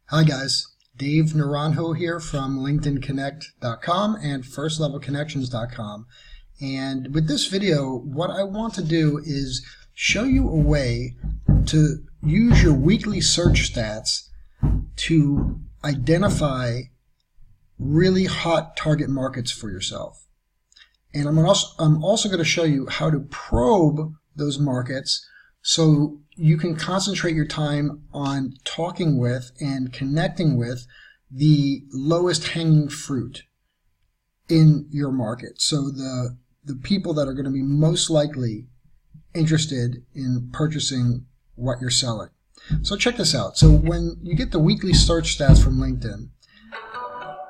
Hi guys, Dave Naranjo here from LinkedInConnect.com and FirstLevelConnections.com. And with this video, what I want to do is show you a way to use your weekly search stats to identify really hot target markets for yourself. And I'm also going to show you how to probe those markets so you can concentrate your time on talking with and connecting with the lowest hanging fruit in your market. So the people that are going to be most likely interested in purchasing what you're selling. So check this out. So when you get the weekly search stats from LinkedIn,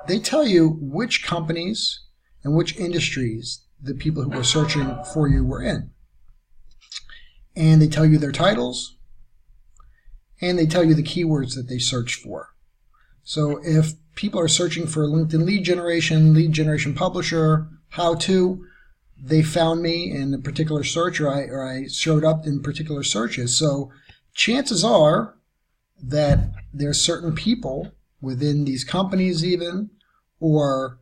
they tell you which companies and which industries the people who were searching for you were in. And they tell you their titles, and they tell you the keywords that they search for. So if people are searching for LinkedIn lead generation publisher, how to, they found me in a particular search, or I showed up in particular searches. So chances are that there's certain people within these companies even, or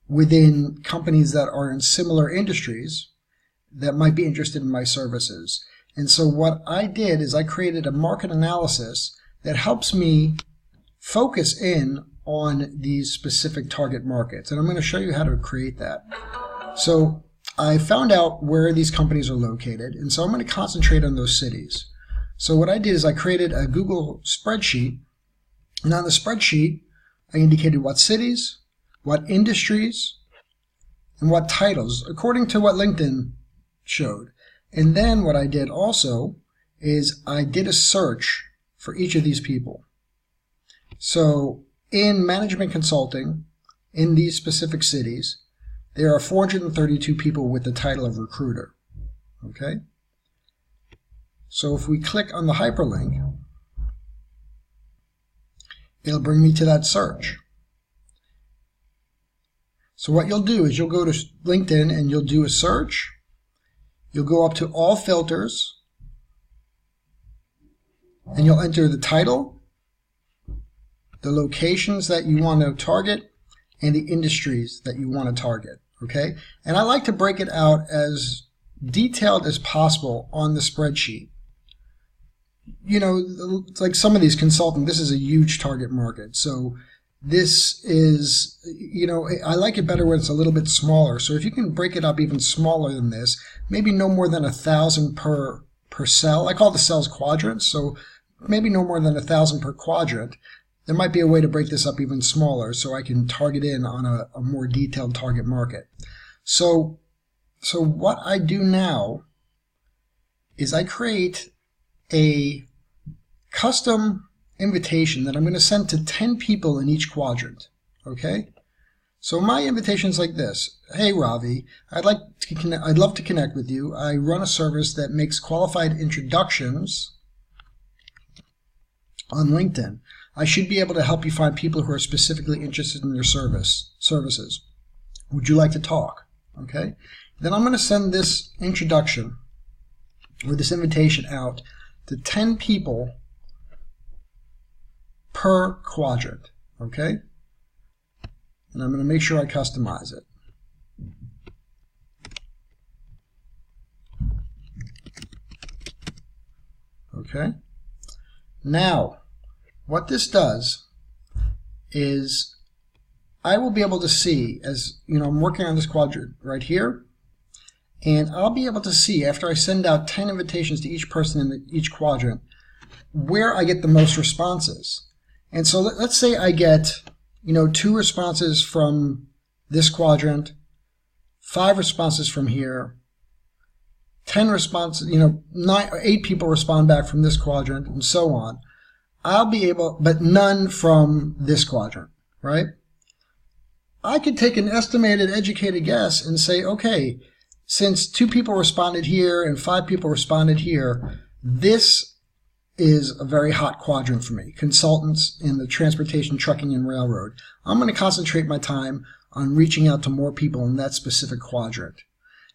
within companies that are in similar industries that might be interested in my services. And so what I did is I created a market analysis that helps me focus in on these specific target markets. And I'm going to show you how to create that. So I found out where these companies are located, and so I'm going to concentrate on those cities. So what I did is I created a Google spreadsheet, and on the spreadsheet I indicated what cities, what industries, and what titles, according to what LinkedIn showed. And then what I did also is I did a search for each of these people. So in management consulting, in these specific cities, there are 432 people with the title of recruiter. Okay? So if we click on the hyperlink, it'll bring me to that search. So what you'll do is you'll go to LinkedIn and you'll do a search. You'll go up to all filters and you'll enter the title, the locations that you want to target, and the industries that you want to target. Okay? And I like to break it out as detailed as possible on the spreadsheet. You know, like some of these consulting, this is a huge target market. So this is, you know, I like it better when it's a little bit smaller. So if you can break it up even smaller than this, maybe no more than 1,000 per cell. I call the cells quadrants, so maybe no more than 1,000 per quadrant. There might be a way to break this up even smaller so I can target in on a more detailed target market. So what I do now is I create a custom invitation that I'm going to send to 10 people in each quadrant. Okay? So my invitation is like this. Hey Ravi, I'd love to connect with you. I run a service that makes qualified introductions on LinkedIn. I should be able to help you find people who are specifically interested in your services. Would you like to talk? Okay? Then I'm going to send this introduction or this invitation out to 10 people per quadrant, okay? And I'm going to make sure I customize it. Okay? Now, what this does is I will be able to see, as you know, I'm working on this quadrant right here, and I'll be able to see after I send out 10 invitations to each person in each quadrant where I get the most responses. And so let's say I get, you know, 2 responses from this quadrant, 5 responses from here, 10 responses, you know, 8 people respond back from this quadrant, and so on. I'll be able, but none from this quadrant, right? I could take an estimated educated guess and say, okay, since 2 people responded here and 5 people responded here, this is a very hot quadrant for me. Consultants in the transportation, trucking, and railroad. I'm going to concentrate my time on reaching out to more people in that specific quadrant.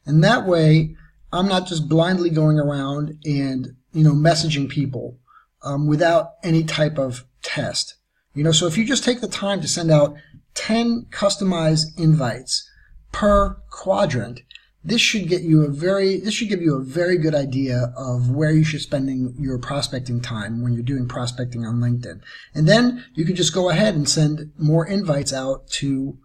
And that way, I'm not just blindly going around and, messaging people without any type of test. So if you just take the time to send out 10 customized invites per quadrant, this should give you a very good idea of where you should spending your prospecting time when you're doing prospecting on LinkedIn. And then you can just go ahead and send more invites out to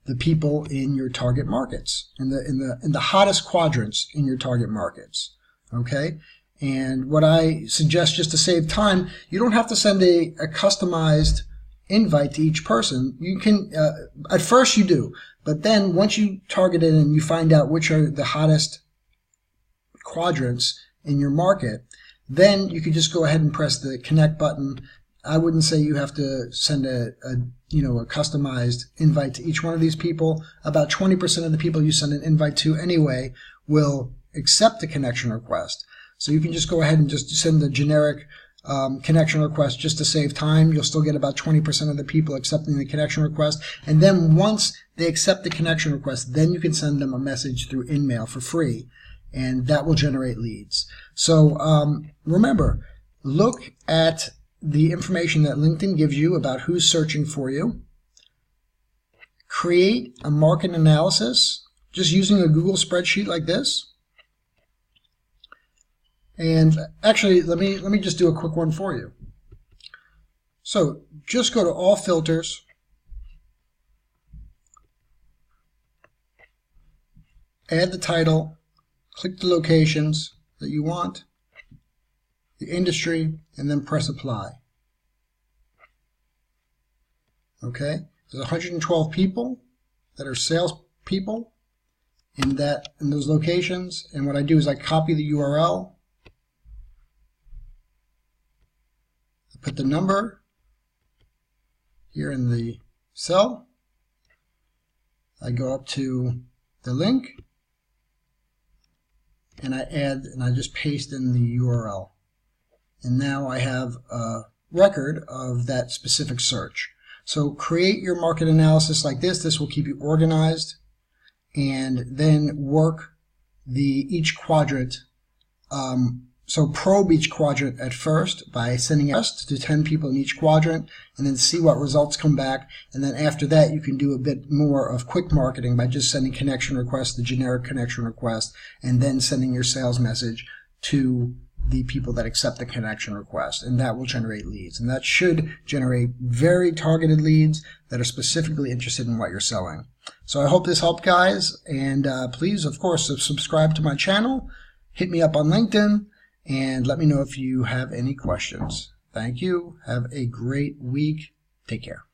the people in your target markets, in the hottest quadrants in your target markets. Okay? And what I suggest, just to save time, you don't have to send a customized invite to each person. You can, at first you do, but then once you target it and you find out which are the hottest quadrants in your market, then you can just go ahead and press the connect button. I wouldn't say you have to send a customized invite to each one of these people. About 20% of the people you send an invite to anyway will accept the connection request. So you can just go ahead and just send the generic connection request just to save time. You'll still get about 20% of the people accepting the connection request. And then once they accept the connection request, then you can send them a message through InMail for free, and that will generate leads. So remember, look at the information that LinkedIn gives you about who's searching for you. Create a market analysis just using a Google spreadsheet like this. And actually, let me just do a quick one for you. So just go to all filters, add the title, click the locations that you want, the industry, and then press apply. Okay, there's 112 people that are salespeople in those locations, and what I do is I copy the URL. Put the number here in the cell. I go up to the link and I just paste in the URL. And now I have a record of that specific search. So create your market analysis like this. This will keep you organized, and then work each quadrant. So probe each quadrant at first by sending a request to 10 people in each quadrant, and then see what results come back. And then after that, you can do a bit more of quick marketing by just sending connection requests, the generic connection request, and then sending your sales message to the people that accept the connection request. And that will generate leads. And that should generate very targeted leads that are specifically interested in what you're selling. So I hope this helped, guys. And please, of course, subscribe to my channel. Hit me up on LinkedIn. And let me know if you have any questions. Thank you. Have a great week. Take care.